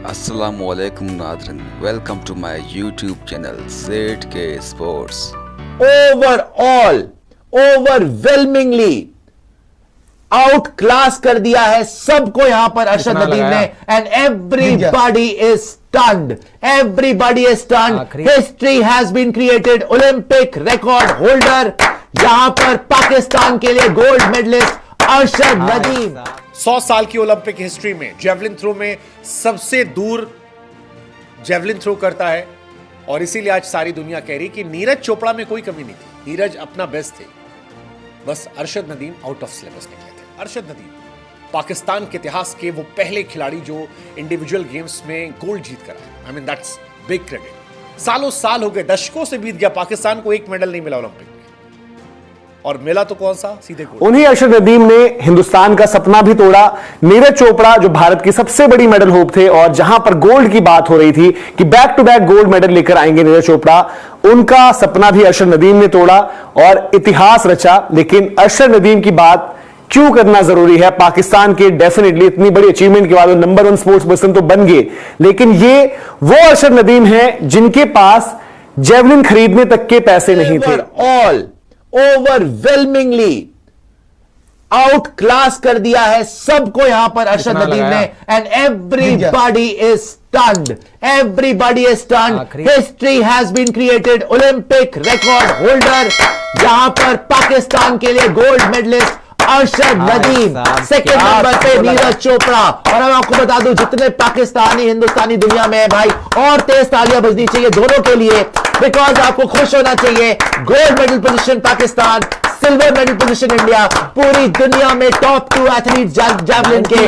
Assalamualaikum Nadrin. Welcome to my YouTube channel ZK Sports. Overall overwhelmingly outclass कर दिया है सबको यहां पर अरशद नदीम ने and everybody is stunned. Everybody is stunned. History has been created. Olympic record holder यहां पर पाकिस्तान के लिए गोल्ड मेडलिस्ट अरशद नदीम. 100 साल की ओलंपिक हिस्ट्री में जेवलिन थ्रो में सबसे दूर जेवलिन थ्रो करता है और इसीलिए आज सारी दुनिया कह रही कि नीरज चोपड़ा में कोई कमी नहीं थी. नीरज अपना बेस्ट थे, बस Arshad Nadeem out of syllabus निकले थे. अरशद नदीम पाकिस्तान के इतिहास के वो पहले खिलाड़ी जो इंडिविजुअल गेम्स में गोल्ड जीत कर आए. I mean that's big credit. सालों साल हो गए, दशकों से बीत गया, पाकिस्तान को एक मेडल नहीं मिला ओलंपिक में, और मिला तो कौन सा, सीधे गोल्ड. उन्हीं अरशद नदीम ने हिंदुस्तान का सपना भी तोड़ा. नीरज चोपड़ा जो भारत की सबसे बड़ी मेडल होप थे और जहां पर गोल्ड की बात हो रही थी कि back to back gold medal लेकर आएंगे नीरज चोपड़ा, उनका सपना भी अरशद नदीम ने तोड़ा और इतिहास रचा. लेकिन अरशद नदीम की बात क्यों करना जरूरी है? पाकिस्तान के डेफिनेटली इतनी बड़ी अचीवमेंट के बाद वो नंबर 1 स्पोर्ट्स पर्सन तो बन गए, लेकिन ये वो अरशद नदीम है जिनके पास जेवलिन खरीदने तक के पैसे नहीं थे. ऑल ओवरवेलमिंगली आउट क्लास कर दिया है सबको यहां पर अरशद नदीम ने and everybody is stunned. Everybody is stunned. History has been created. Olympic record holder यहां पर पाकिस्तान के लिए gold medalist Arshad Nadeem. Second number पे नीरज चोपड़ा. और मैं आपको बता दूं जितने पाकिस्तानी हिंदुस्तानी दुनिया में है भाई, और तेज तालियां बजनी चाहिए दोनों के लिए, बिकॉज आपको खुश होना चाहिए. Gold medal position Pakistan, silver medal position India. पूरी दुनिया में टॉप 2 एथलीट जैवलिन के.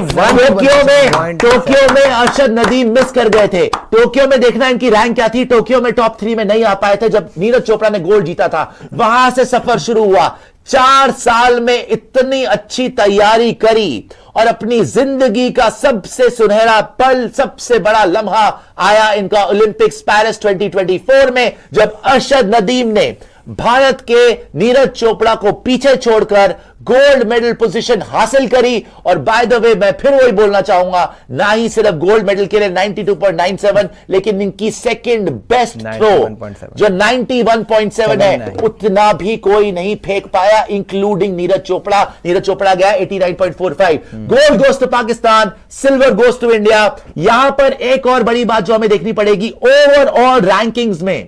टोक्यो में अरशद नदीम मिस कर गए थे. टोक्यो में देखना इनकी रैंक क्या थी. टोक्यो में टॉप 3 में नहीं आ पाए थे जब नीरज चोपड़ा ने गोल्ड जीता था. वहां से सफर शुरू हुआ. 4 साल में इतनी अच्छी तैयारी करी और अपनी जिंदगी का सबसे सुनहरा पल, सबसे बड़ा लम्हा आया इनका ओलंपिक्स पेरिस 2024 में, जब अरशद नदीम ने भारत के नीरज चोपड़ा को पीछे छोड़कर गोल्ड मेडल पोजीशन हासिल करी. और बाय द वे मैं फिर वही बोलना चाहूंगा, ना ही सिर्फ गोल्ड मेडल के लिए 92.97, लेकिन इनकी सेकंड बेस्ट थ्रो जो 91.7 है, उतना भी कोई नहीं फेंक पाया इंक्लूडिंग नीरज चोपड़ा. नीरज चोपड़ा गया 89.45. Gold goes to Pakistan, silver goes to India. यहां पर एक और बड़ी बात जो हमें देखनी पड़ेगी, ओवरऑल रैंकिंग्स में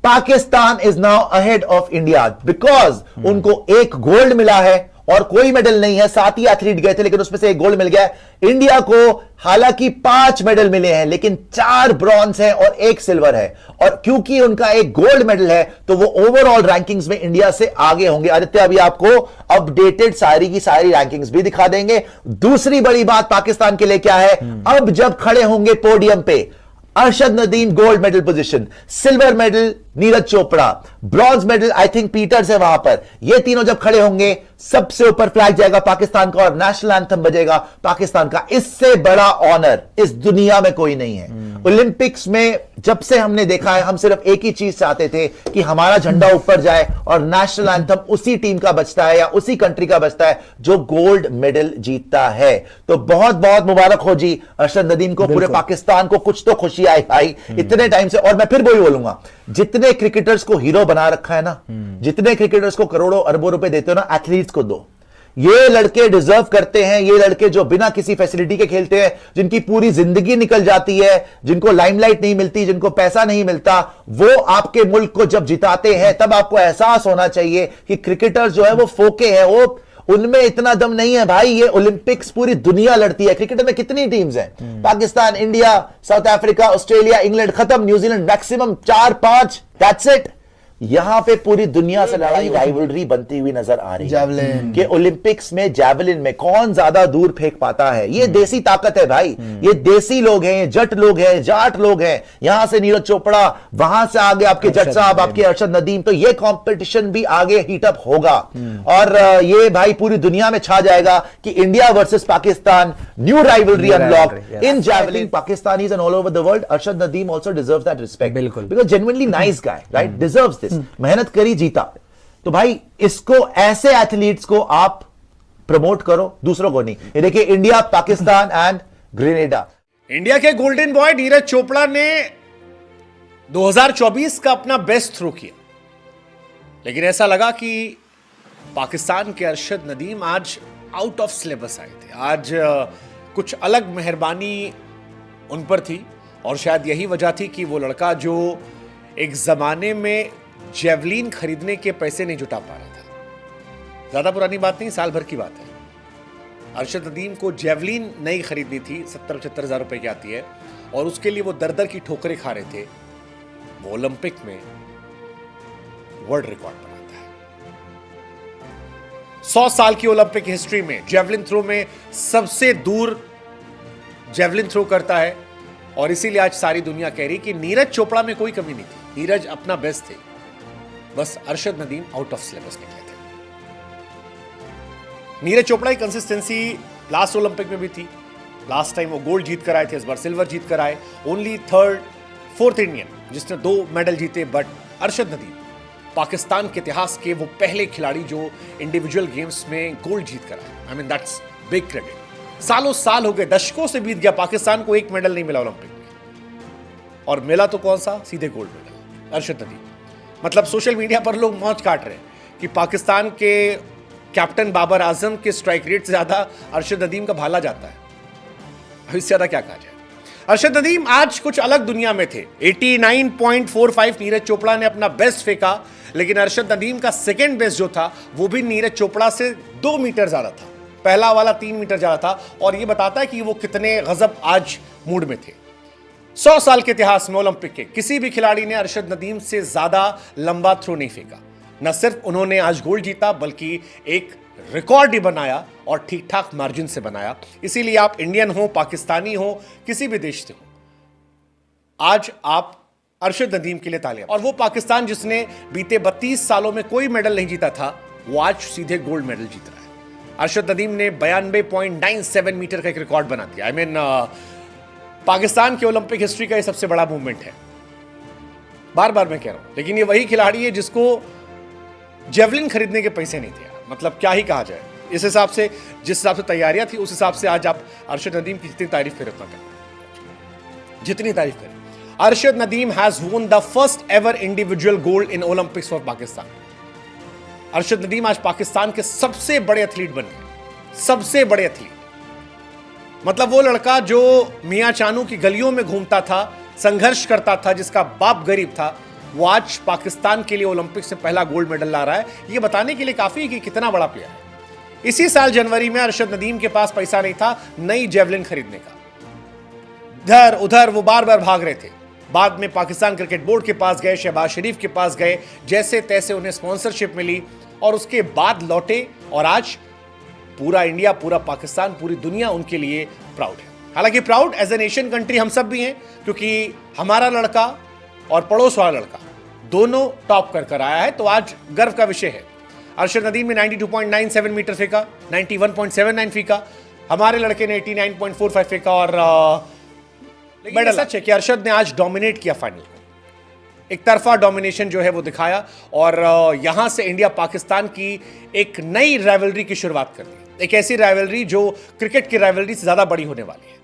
Pakistan is now ahead of India because उनको एक गोल्ड मिला है और कोई मेडल नहीं है. 7 ही एथलीट गए थे लेकिन उसमें से एक गोल्ड मिल गया. इंडिया को हालांकि 5 मेडल मिले हैं लेकिन 4 ब्रॉन्ज है और 1 सिल्वर है, और क्योंकि उनका एक गोल्ड मेडल है तो वो ओवरऑल रैंकिंग्स में इंडिया से आगे होंगे. आदित्य अभी आपको अपडेटेड सारी की सारी रैंकिंग्स भी दिखा देंगे. दूसरी बड़ी बात पाकिस्तान के लिए क्या है, अब जब खड़े होंगे पोडियम पे, Arshad Nadeem gold medal position, silver medal Neeraj Chopra, bronze medal I think Peters है वहां पर, ये तीनों जब खड़े होंगे सबसे ऊपर फ्लैग जाएगा पाकिस्तान का और नेशनल एंथम बजेगा पाकिस्तान का. इससे बड़ा ऑनर इस दुनिया में कोई नहीं है. ओलंपिक्स में जब से हमने देखा है, हम सिर्फ एक ही चीज चाहते थे कि हमारा झंडा ऊपर जाए और नेशनल एंथम उसी टीम का बचता है या उसी कंट्री का बचता है जो गोल्ड मेडल जीतता है. तो बहुत बहुत मुबारक हो जी अरशद नदीम को, पूरे पाकिस्तान को कुछ तो खुशी आई भाई इतने टाइम से. और मैं फिर वही बोलूंगा, जितने क्रिकेटर्स को हीरो बना रखा है ना, जितने क्रिकेटर्स को करोड़ों अरबों रुपए देते हो ना, एथलीट्स को दो. ये लड़के डिजर्व करते हैं. ये लड़के जो बिना किसी फैसिलिटी के खेलते हैं, जिनकी पूरी जिंदगी निकल जाती है, जिनको लाइमलाइट नहीं मिलती, जिनको पैसा नहीं मिलता, वो आपके मुल्क को जब जिताते हैं तब आपको एहसास होना चाहिए कि क्रिकेटर्स जो है वो फोके हैं, वो उनमें इतना दम नहीं है भाई. ये ओलंपिक्स पूरी दुनिया लड़ती है. क्रिकेट में कितनी टीम्स हैं? Pakistan, India, South Africa, Australia, England, खत्म. New Zealand maximum 4-5, that's it. यहां पे पूरी दुनिया से लड़ाई, राइवलरी बनती हुई नजर आ रही है कि ओलंपिक्स में जैवलिन में कौन ज्यादा दूर फेंक पाता है. ये देसी ताकत है भाई. ये देसी लोग हैं, जट लोग हैं, जाट लोग हैं. यहां से नीरज चोपड़ा, वहां से आगे आपके जट साहब, आपके अरशद नदीम. तो ये कंपटीशन भी आगे हीटअप होगा और ये भाई पूरी दुनिया में छा जाएगा कि India versus Pakistan, new rivalry unlock in javelin. Pakistanis and all over the world. Arshad Nadeem also deserves that respect because genuinely nice guy, right, deserves this. मेहनत करी, जीता. तो भाई इसको, ऐसे एथलीट्स को आप प्रमोट करो, दूसरों को नहीं. ये देखिए India, Pakistan and Grenada. India के गोल्डन बॉय नीरज चोपड़ा ने 2024 का अपना बेस्ट थ्रो किया, लेकिन ऐसा लगा कि पाकिस्तान के अरशद नदीम आज आउट ऑफ सिलेबस आए थे। आज कुछ अलग मेहरबानी उन पर थी और शायद यही वजह थी कि वो लड़का जो एक जमाने में जेवलिन खरीदने के पैसे नहीं जुटा पा रहा था, ज्यादा पुरानी बात नहीं, साल भर की बात है, अरशद नदीम को जेवलिन नहीं खरीदनी थी, 70-75 हज़ार रुपए की आती है, और उसके लिए वो दर दर की ठोकरें खा रहे थे। वो ओलंपिक में वर्ल्ड रिकॉर्ड बनाता है। 100 साल की ओलंपिक हिस्ट्री में जेवलिन थ्रो में सबसे दूर जेवलिन थ्रो करता है, और इसीलिए आज सारी दुनिया कह रही कि नीरज चोपड़ा में कोई कमी नहीं थी, नीरज अपना बेस्ट थे, बस Arshad Nadeem out of syllabus निकले थे। नीरज चोपड़ा की कंसिस्टेंसी लास्ट ओलंपिक में भी थी, लास्ट टाइम वो गोल्ड जीत कर आए थे, इस बार सिल्वर जीत कर आए, ओनली फोर्थ इंडियन जिसने 2 मेडल जीते, बट अरशद नदीम पाकिस्तान के इतिहास के वो पहले खिलाड़ी जो इंडिविजुअल गेम्स में गोल्ड जीत कर आए। I mean that's big credit. सालों साल हो गए, दशकों से बीत गया, पाकिस्तान को एक मेडल नहीं मिला ओलंपिक में, और मिला तो कौन सा, सीधे गोल्ड मेडल अरशद नदीम। मतलब सोशल मीडिया पर लोग मौज काट रहे हैं कि पाकिस्तान के कैप्टन बाबर आजम के स्ट्राइक रेट से ज्यादा अरशद नदीम का भाला जाता है। अब इससे ज्यादा क्या कहा जाए। अरशद नदीम आज कुछ अलग दुनिया में थे। 89.45 नीरज चोपड़ा ने अपना बेस्ट फेंका, लेकिन अरशद नदीम का सेकंड बेस्ट जो था वो भी नीरज चोपड़ा से 2 मीटर ज्यादा था, पहला वाला 3 मीटर ज्यादा था, और यह बताता है कि वो कितने गजब आज मूड में थे। 100 साल के इतिहास में ओलंपिक के किसी भी खिलाड़ी ने अरशद नदीम से ज्यादा लंबा थ्रो नहीं फेंका। न सिर्फ उन्होंने आज गोल्ड जीता, बल्कि एक रिकॉर्ड ही बनाया, और ठीक ठाक मार्जिन से बनाया। इसीलिए आप इंडियन हो, पाकिस्तानी हो, किसी भी देश से हो, आज आप अरशद नदीम के लिए तालियां। और वो पाकिस्तान जिसने बीते 32 सालों में कोई मेडल नहीं जीता था, वो आज सीधे गोल्ड मेडल जीत रहा है। अरशद नदीम ने 92.97 मीटर का एक रिकॉर्ड बना दिया। आई मीन पाकिस्तान की ओलंपिक हिस्ट्री का ये सबसे बड़ा मूवमेंट है, बार बार मैं कह रहा हूं। लेकिन ये वही खिलाड़ी है जिसको जेवलिन खरीदने के पैसे नहीं थे। मतलब क्या ही कहा जाए। इस हिसाब से, जिस हिसाब से तैयारियां थी, उस हिसाब से आज आप अरशद नदीम की जितनी तारीफ करें उतना करें, जितनी तारीफ करें। Arshad Nadeem has won the first ever individual gold in Olympics for Pakistan. Arshad Nadeem आज पाकिस्तान के सबसे बड़े एथलीट बन गए, सबसे बड़े एथलीट। मतलब वो लड़का जो मियां चानू की गलियों में घूमता था, संघर्ष करता था, जिसका बाप गरीब था, वो आज पाकिस्तान के लिए ओलंपिक से पहला गोल्ड मेडल ला रहा है। ये बताने के लिए काफी है कि कितना बड़ा प्लेयर है। इसी साल जनवरी में अरशद नदीम के पास पैसा नहीं था नई जेवलिन खरीदने का, इधर उधर वो बार बार भाग रहे थे। बाद में पाकिस्तान क्रिकेट बोर्ड के पास गए, शहबाज शरीफ के पास गए, जैसे तैसे उन्हें स्पॉन्सरशिप मिली, और उसके बाद लौटे, और आज पूरा इंडिया, पूरा पाकिस्तान, पूरी दुनिया उनके लिए प्राउड है। हालांकि proud as an Asian country हम सब भी हैं, क्योंकि हमारा लड़का और पड़ोस वाला लड़का दोनों टॉप कर आया है, तो आज गर्व का विषय है। अरशद नदीम ने 92.97 मीटर फेंका, 91.79 फेंका, हमारे लड़के ने 89.45 फेंका, और मेडल सच है कि अरशद ने आज डोमिनेट किया फाइनल को। एक तरफा डोमिनेशन जो है वो दिखाया, और यहां से इंडिया पाकिस्तान की एक नई राइवलरी की शुरुआत कर दी। एक ऐसी राइवलरी जो क्रिकेट की राइवलरी से ज्यादा बड़ी होने वाली है।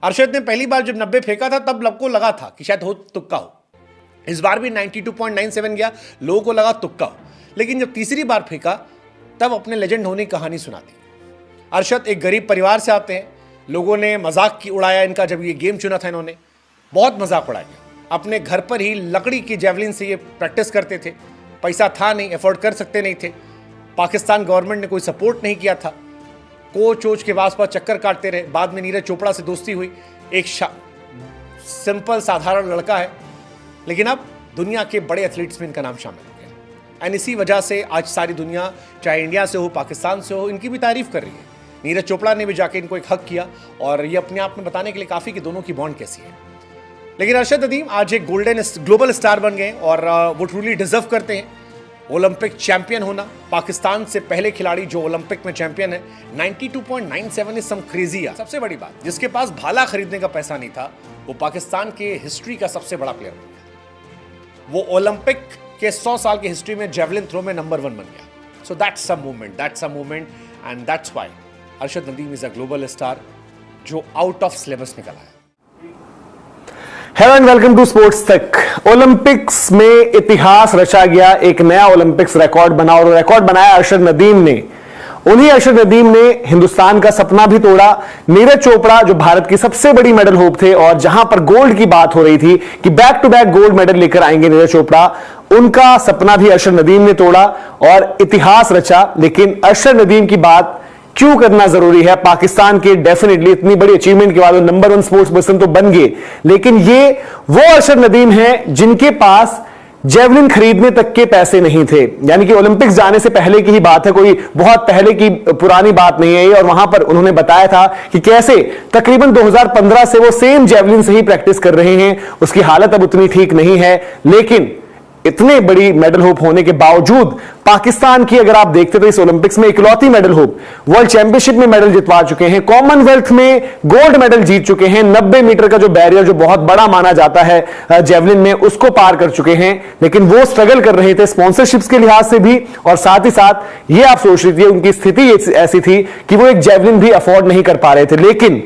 अरशद ने पहली बार जब 90 फेंका था, तब लोगों को लगा था कि शायद हो तुक्का हो। इस बार भी 92.97 गया, लोगों को लगा तुक्का हो। लेकिन जब तीसरी बार फेंका, तब अपने लेजेंड होने की कहानी सुना दी। अरशद एक गरीब परिवार से आते हैं, लोगों ने मजाक की उड़ाया इनका, जब ये गेम चुना था इन्होंने बहुत मजाक उड़ाया। अपने घर पर ही लकड़ी की जेवलिन से ये प्रैक्टिस करते थे, पैसा था नहीं, एफोर्ड कर सकते नहीं थे, पाकिस्तान गवर्नमेंट ने कोई सपोर्ट नहीं किया था, कोच वोच के पास चक्कर काटते रहे। बाद में नीरज चोपड़ा से दोस्ती हुई, एक सिंपल साधारण लड़का है, लेकिन अब दुनिया के बड़े एथलीट्स में इनका नाम शामिल हो गया। एंड इसी वजह से आज सारी दुनिया, चाहे इंडिया से हो, पाकिस्तान से हो, इनकी भी तारीफ कर रही है। नीरज चोपड़ा ने भी जाके इनको एक हक किया, और ये अपने आप में बताने के लिए काफी कि दोनों की बॉन्ड कैसी है। लेकिन अरशद नदीम आज एक गोल्डन ग्लोबल स्टार बन गए, और वो ट्रूली डिजर्व करते हैं ओलंपिक चैंपियन होना। पाकिस्तान से पहले खिलाड़ी जो ओलंपिक में चैंपियन है। 92.97 इज सम क्रेजी। सबसे बड़ी बात, जिसके पास भाला खरीदने का पैसा नहीं था, वो पाकिस्तान के हिस्ट्री का सबसे बड़ा प्लेयर बन गया। वो ओलंपिक के 100 साल की हिस्ट्री में जेवलिन थ्रो में नंबर 1 बन गया। So that's a movement and that's why Arshad Nadeem is a global star जो आउट ऑफ सिलेबस निकला है। Hello and welcome to sports Tak. Olympics में इतिहास रचा गया, एक नया ओलंपिक्स रिकॉर्ड बना और रिकॉर्ड बनाया अरशद नदीम ने। उन्हीं अरशद नदीम ने हिंदुस्तान का सपना भी तोड़ा। नीरज चोपड़ा जो भारत की सबसे बड़ी मेडल होप थे और जहां पर गोल्ड की बात हो रही थी कि back to back gold medal लेकर आएंगे नीरज चोपड़ा, उनका सपना भी अरशद नदीम ने तोड़ा और इतिहास रचा। लेकिन अरशद नदीम की बात क्यों करना जरूरी है? पाकिस्तान के डेफिनेटली इतनी बड़ी अचीवमेंट के बाद वो नंबर 1 स्पोर्ट्स पर्सन तो बन गए, लेकिन ये वो अरशद नदीम हैं जिनके पास जेवलिन खरीदने तक के पैसे नहीं थे। यानी कि ओलंपिक्स जाने से पहले की ही बात है, कोई बहुत पहले की पुरानी बात नहीं है ये। और वहां पर उन्होंने बताया था कि कैसे तकरीबन 2015 से वो सेम जेवलिन से ही प्रैक्टिस कर रहे हैं। उसकी हालत अब उतनी ठीक नहीं है, लेकिन इतने बड़ी मेडल होप होने के बावजूद पाकिस्तान की अगर आप देखते तो इस ओलंपिक्स में इकलौती मेडल होप वर्ल्ड चैंपियनशिप में मेडल जितवा चुके हैं, कॉमनवेल्थ में गोल्ड मेडल जीत चुके हैं, 90 मीटर का जो बैरियर जो बहुत बड़ा माना जाता है जेवलिन में, उसको पार कर चुके हैं। लेकिन वो स्ट्रगल कर रहे थे स्पॉन्सरशिप्स के लिहाज से भी, और साथ ही साथ ये आप सोच लीजिए उनकी स्थिति ऐसी थी कि वो एक जेवलिन भी अफोर्ड नहीं कर पा रहे थे। लेकिन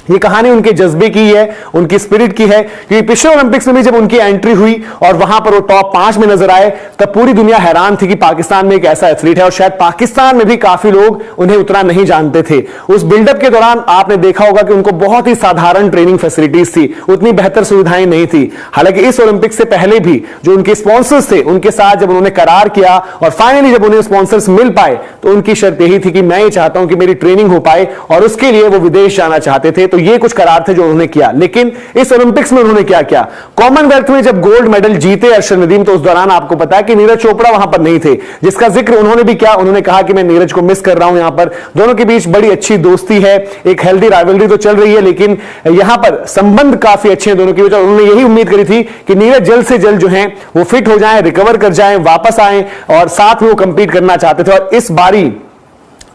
ये कहानी उनके जज्बे की है, उनकी स्पिरिट की है, क्योंकि पिछले ओलंपिक्स में भी जब उनकी एंट्री हुई और वहां पर वो टॉप 5 में नजर आए, तब पूरी दुनिया हैरान थी कि पाकिस्तान में एक ऐसा एथलीट है। और शायद पाकिस्तान में भी काफी लोग उन्हें उतना नहीं जानते थे। उस बिल्डअप के दौरान आपने देखा होगा कि उनको बहुत ही साधारण ट्रेनिंग फैसिलिटीज थी, उतनी बेहतर सुविधाएं नहीं थी। हालांकि इस ओलंपिक से पहले भी जो उनके स्पॉन्सर्स थे, उनके साथ जब उन्होंने करार किया और फाइनली जब उन्हें स्पॉन्सर्स मिल पाए, तो उनकी शर्त यही थी कि मैं ये चाहता हूं कि मेरी ट्रेनिंग हो पाए, और उसके लिए वो विदेश जाना चाहते थे। तो ये कुछ करार थे जो उन्होंने किया। लेकिन इस ओलंपिक्स में उन्होंने क्या किया? कॉमनवेल्थ में जब गोल्ड मेडल जीते अरशद नदीम, तो उस दौरान आपको पता है कि नीरज चोपड़ा वहां पर नहीं थे, जिसका जिक्र उन्होंने भी किया। उन्होंने कहा कि मैं नीरज को मिस कर रहा हूं। यहां पर दोनों के बीच बड़ी अच्छी दोस्ती है, एक हेल्दी राइवलरी तो चल रही है, लेकिन यहां पर संबंध काफी अच्छे हैं दोनों के बीच। उन्होंने यही उम्मीद करी थी कि नीरज जल्द से जल्द जो है वो फिट हो जाए, रिकवर कर जाए, वापस आए, और साथ में वो कंपीट करना चाहते थे। और इस बारी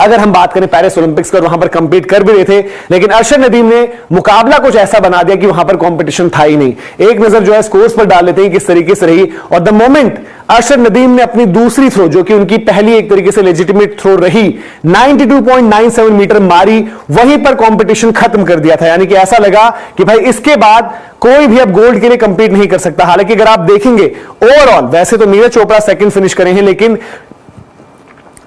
अगर हम बात करें पेरिस ओलंपिक्स का, वहां पर कंपीट कर भी रहे थे, लेकिन अरशद नदीम ने मुकाबला कुछ ऐसा बना दिया कि वहां पर कंपटीशन था ही नहीं। एक नजर जो है स्कोर्स पर डाल लेते हैं किस तरीके से रही। और द मोमेंट अरशद नदीम ने अपनी दूसरी थ्रो, जो कि उनकी पहली एक तरीके से लेजिटिमेट थ्रो रही, 92.97 मीटर मारी, वहीं पर कंपटीशन खत्म कर दिया था। यानी कि ऐसा लगा कि भाई इसके बाद कोई भी अब गोल्ड के लिए कंपीट नहीं कर सकता। हालांकि अगर आप देखेंगे ओवरऑल, वैसे तो नीरज चोपड़ा सेकंड फिनिश करे हैं, लेकिन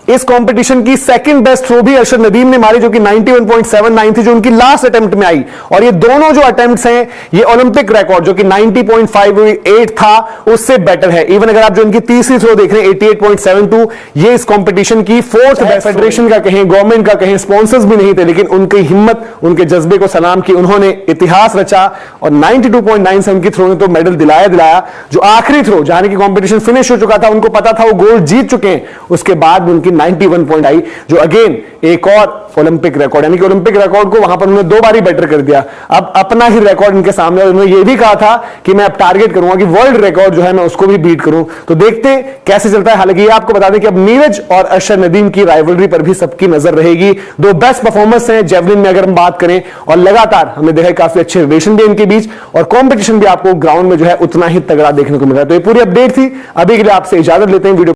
इस कंपटीशन की सेकंड बेस्ट थ्रो भी अरशद नदीम ने मारी, जो कि 91.79 थी, जो उनकी लास्ट अटेम्प्ट में आई। और ये दोनों जो अटेम्प्ट्स हैं, ये ओलंपिक रिकॉर्ड जो कि 90.58 था, उससे बेटर है। इवन अगर आप जो इनकी तीसरी थ्रो देख रहे हैं 88.72, ये इस कंपटीशन की फोर्थ बेस्ट। फेडरेशन का कहें, गवर्नमेंट का कहें, स्पॉन्सर्स भी नहीं थे, लेकिन उनकी हिम्मत, उनके जज्बे को सलाम की। उन्होंने इतिहास रचा और 92.97 की थ्रो ने तो मेडल दिलाया। जो आखिरी थ्रो, जहां की कंपटीशन फिनिश हो चुका था, उनको पता था वो गोल्ड जीत चुके हैं, उसके बाद उनकी 91 पॉइंट आई, जो अगेन एक और ओलंपिक रिकॉर्ड, यानी कि ओलंपिक रिकॉर्ड को वहां पर उन्होंने 2 बारी बेटर कर दिया। अब अपना ही रिकॉर्ड इनके सामने, और उन्होंने ये भी कहा था कि मैं अब टारगेट करूंगा कि वर्ल्ड रिकॉर्ड जो है मैं उसको भी बीट करूं। तो देखते कैसे चलता है। हालांकि ये आपको बता दें कि अब नीरज और अरशद नदीम की राइवलरी पर भी सबकी नजर रहेगी। 2 बेस्ट परफॉर्मेंस हैं जेवलिन में अगर हम बात करें, और लगातार हमने देखा काफी अच्छे रिलेशन भी इनके बीच, और कॉम्पिटिशन भी आपको ग्राउंड में जो है उतना ही तगड़ा देखने को मिल रहा है। तो ये पूरी अपडेट थी। अभी के लिए आपसे इजाजत लेते हैं। वीडियो